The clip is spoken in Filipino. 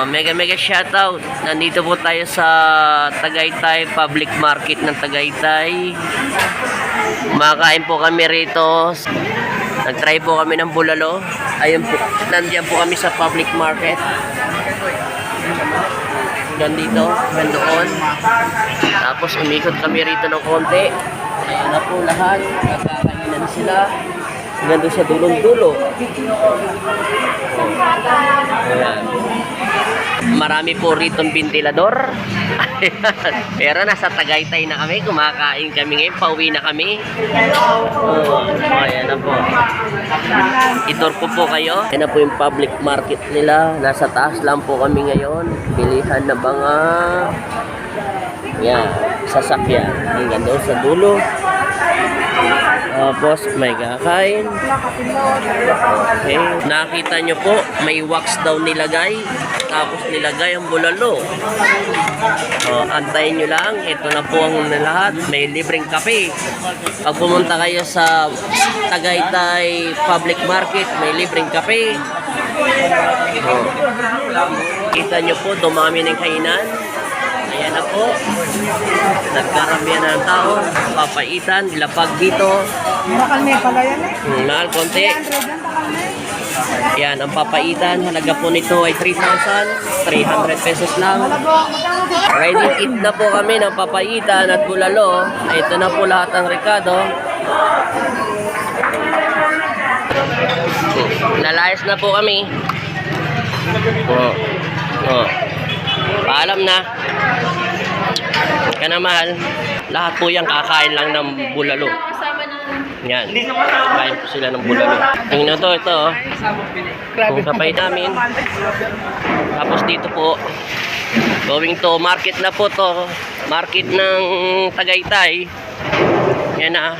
Mega shoutout. Nandito po tayo sa Tagaytay Public Market ng Tagaytay. Makain po kami rito. Nag-try po kami ng bulalo. Ayun po, nandiyan po kami sa public market. Nandito, nandoon. Tapos umikot kami rito ng konti. Ayan na po lahat. Nagkakainan sila. Nandun sa dulong-dulo. Ayan. Marami po rito ventilador. Pero nasa Tagaytay na kami. Kumakain kami ngayon. Pauwi na kami. Ayan na po. Itur po kayo. Ayan na po yung public market nila. Nasa taas lang po kami ngayon. Bilihan na mga sasakyan. Hanggang doon sa dulo. Boss, may kakain. Okay. Nakita nyo po, may wax daw nilagay. Tapos nilagay ang bulalo. Antayin nyo lang. Ito na po ang lahat. May libreng kape. Pag pumunta kayo sa Tagaytay Public Market, may libreng kape. Kita nyo po, dumami ng kainan. Ayan na po. Nagkaramihan na ng tao. Papaitan, ilapag dito. Bakal may pala yan eh. Mahal konti. Yan, ang papaitan. Halaga po nito ay 3,300 pesos lang. Ready to eat na po kami ng papaitan at bulalo. Ito na po lahat ng rekado. Nalayas na po kami. Paalam na. Ka na mahal. Lahat po yan kakain lang ng bulalo. Yan. Kain po sila ng bulalo. Tingnan to, ito. Kung kapay namin. Tapos dito po. Going to market na po to. Market ng Tagaytay. Yan na.